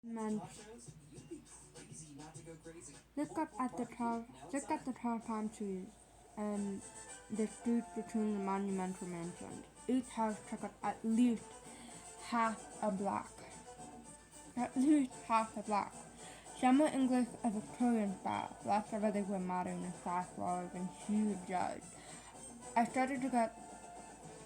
Man, look at the tall palm trees and the streets between the monumental mansions. Each house took up at least half a block. At least half a block. Some were English and Victorian style, lots of others were modern with glass walls and huge yards. I started to get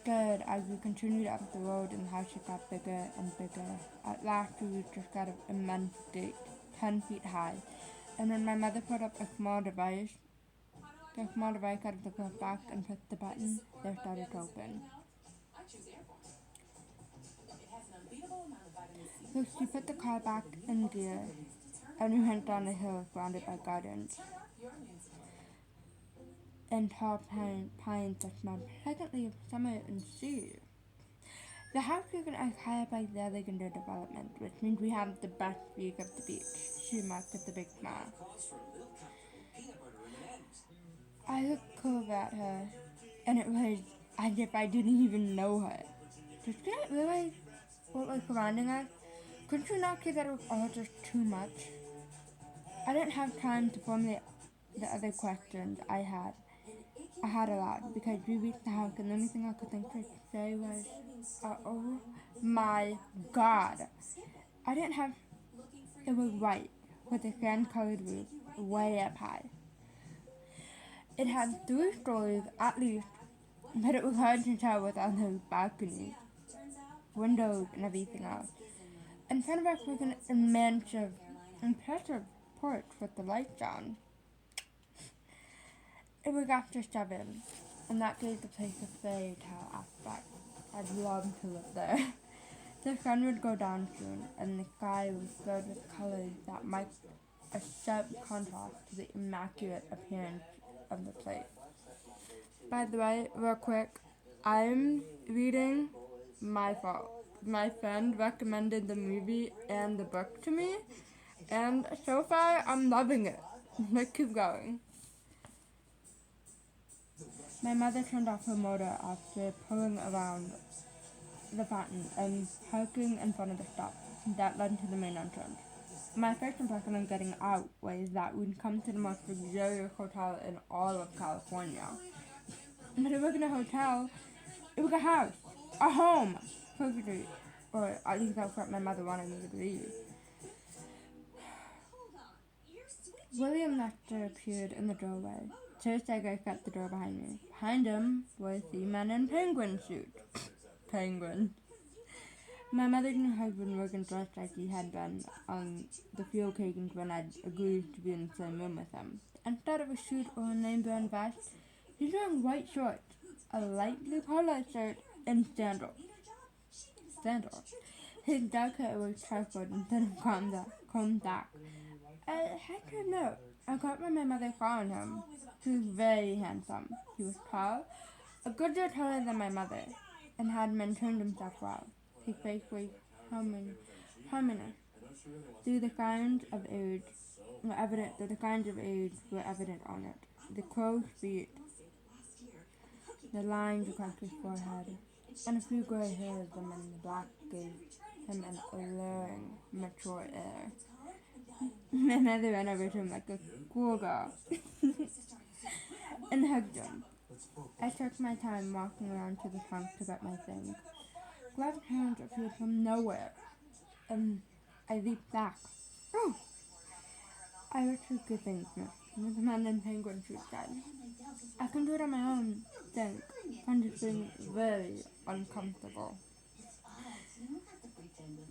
scared as we continued up the road and the houses got bigger and bigger. At last we reached a set of immense gate, 10 feet high, and when my mother put up the small device out of the glove box and pressed the button, they started to open. So she put the car back in gear, and we went down the hill surrounded by gardens and tall pines that smelled pleasantly of summer and sea. The house is as high up as the Alexander development, which means we have the best views of the beach, she remarked with a big smile. I looked over at her, and it was as if I didn't even know her. Did she not realize what was surrounding us? Couldn't you not see that it was all just too much? I didn't have time to formulate the other questions I had. I had a lot because we reached the house and the only thing I could think to say was, oh my god. I didn't have, it was white with a sand colored roof way up high. It had 3 stories at least, but it was hard to tell without those balconies, windows, and everything else. In front of us was an impressive porch with the lights on. It was after 7, and that gave the place a fairy tale aspect. I'd love to live there. The sun would go down soon, and the sky was filled with colors that might a sharp contrast to the immaculate appearance of the place. By the way, real quick, I'm reading My Fault. My friend recommended the movie and the book to me, and so far I'm loving it. Let's keep going. My mother turned off her motor after pulling around the fountain and parking in front of the stop that led to the main entrance. My first impression on getting out was that we'd come to the most luxurious hotel in all of California. But it wasn't a hotel, it was a house, a home, perfectly, or at least that's what my mother wanted me to believe. William Lester appeared in the doorway. Sir Sager shut the door behind me. Behind him was the man in penguin suit. Penguin. My mother and her husband were dressed like he had been on the few occasions when I'd agreed to be in the same room with him. Instead of a suit or a name brand vest, he's wearing white shorts, a light blue polo shirt, and sandals. His dark hair was tousled instead of combed back. I had to admit, I got when my mother found him. He was very handsome. He was tall, a good deal taller than my mother, and had maintained himself well. His face was harmonious. Through the signs of age were evident on it. The crow's feet, the lines across his forehead, and a few gray hairs among the black gave him an alluring, mature air. My mother ran over to him like a schoolgirl and hugged him. I took my time walking around to the trunk to get my things. Gloved hands appeared from nowhere, and I leaped back. Oh! I wish you could thank me, the man in penguin suit said. I can do it on my own, think. I'm just being very uncomfortable.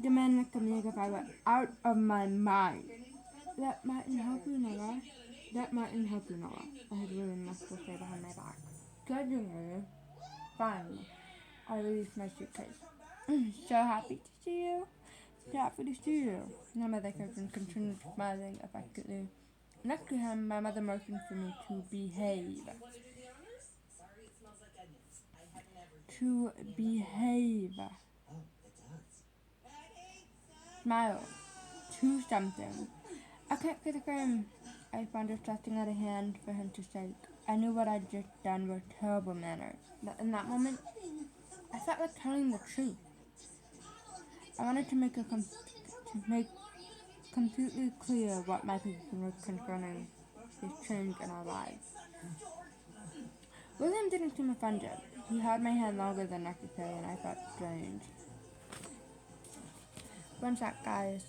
The man looked at me as if I were out of my mind. Let Martin help you, Noah. Let Martin help you, Noah. I had really much to say behind my back. Grudgingly, fine. I released my suitcase. So happy to see you. So happy to see you. My mother continued smiling affectionately. Next to him, my mother motioned for me to behave. To behave. Smile. To something. I can't see the frame. I found her stretching out a hand for him to shake. I knew what I'd just done were terrible manners. But in that moment, I felt like telling the truth. I wanted to make completely clear what my position was concerning this change in our lives. William didn't seem offended. He held my hand longer than necessary, and I felt strange. One sec, guys.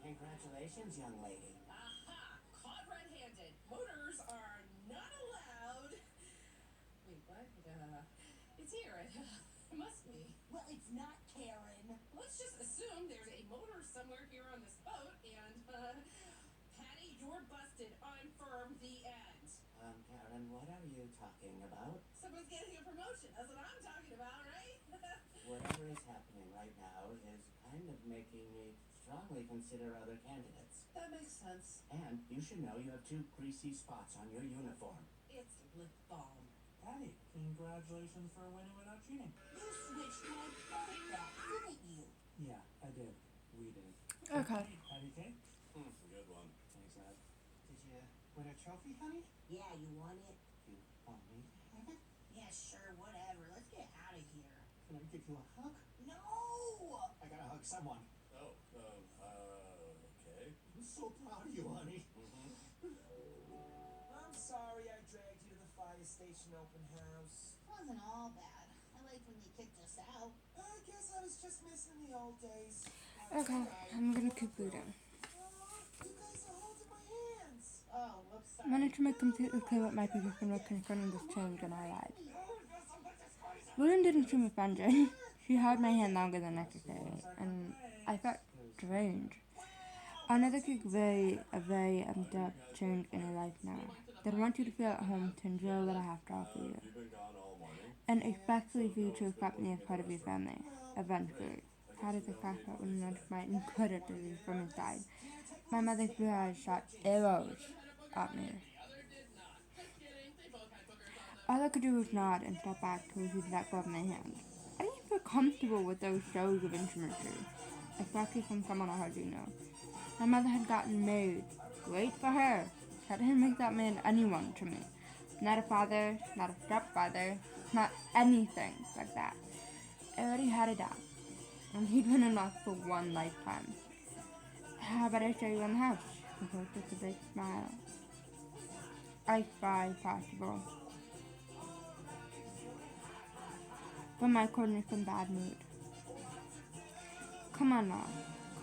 Congratulations, young lady. Aha! Caught red-handed. Motors are not allowed. Wait, what? It's here. It must be. Well, it's not, Karen. Let's just assume there's a motor somewhere here on this boat, and, Patty, you're busted. Unfirm the end. Karen, what are you talking about? Someone's getting a promotion. That's what I'm talking about, right? Whatever is happening right now is kind of making me strongly consider other candidates. That makes sense. And you should know you have 2 greasy spots on your uniform. It's lip balm. Patty, congratulations for winning without cheating. You switched my butt back, didn't you? Yeah, I did. We did. Okay. Patty cake? Good one. Thanks, Dad. Did you win a trophy, honey? Yeah, you want it? You want me to have it? Yeah, sure, whatever. Let's get out of here. Can I give you a hug? No! I gotta hug someone. Oh, okay. I'm so proud of you, honey. I'm sorry I dragged you to the fire station open house. It wasn't all bad. I liked when they kicked us out. I guess I was just missing the old days. Okay, I'm gonna keep reading. You guys are holding my hands. Oh, whoops, I sorry. wanted to make completely clear what my position was concerning this change in our lives. William didn't seem offended. She held my hand longer than necessary, and I felt strange. Another a very abrupt change in your life now. That I want you to feel at home to enjoy what I have to offer you, You've been gone all morning. and especially for you to accept me as part of your family, eventually. How did the crash out when you my incredibly from inside? My mother's blue eyes shot arrows at me. All I could do was nod and step back till he let go of my hand. I didn't feel comfortable with those shows of intimacy, especially from someone I hardly know. My mother had gotten married. Great for her. That didn't make that man anyone to me. Not a father, not a stepfather, not anything like that. I already had a dad, and he'd been enough for one lifetime. How about I show you in the house? He goes with a big smile. I try possible. But my corner's in bad mood. Come on now,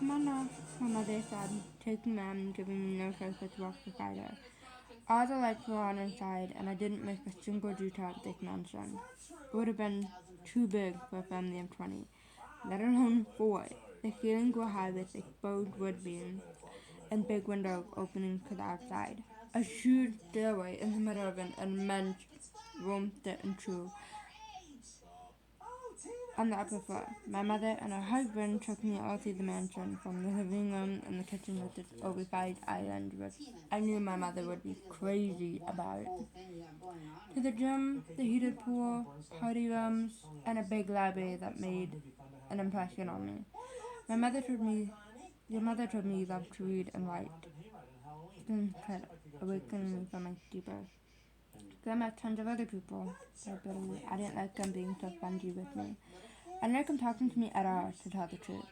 my mother said, taking Mom and giving me no choice but to walk beside her. All the lights were on inside, and I didn't miss a single detail of this mansion. It would have been too big for a family of 20, let alone 4. The ceilings were high with exposed wood beams and big windows opening to the outside. A huge stairway in the middle of an immense room split in two. On the upper floor, my mother and her husband took me all through the mansion, from the living room and the kitchen with its oversized island, which I knew my mother would be crazy about, to the gym, the heated pool, party rooms, and a big library that made an impression on me. Your mother told me you loved to read and write. Things could awaken me from my stupor. I met tons of other people, but I didn't like them being so spongy with me. I didn't like them talking to me at all, to tell the truth.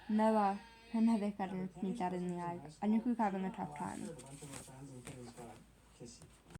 Noah, my mother said and looked me dead in the eyes. I knew he was having a tough time. A bunch of my friends and things got kissy.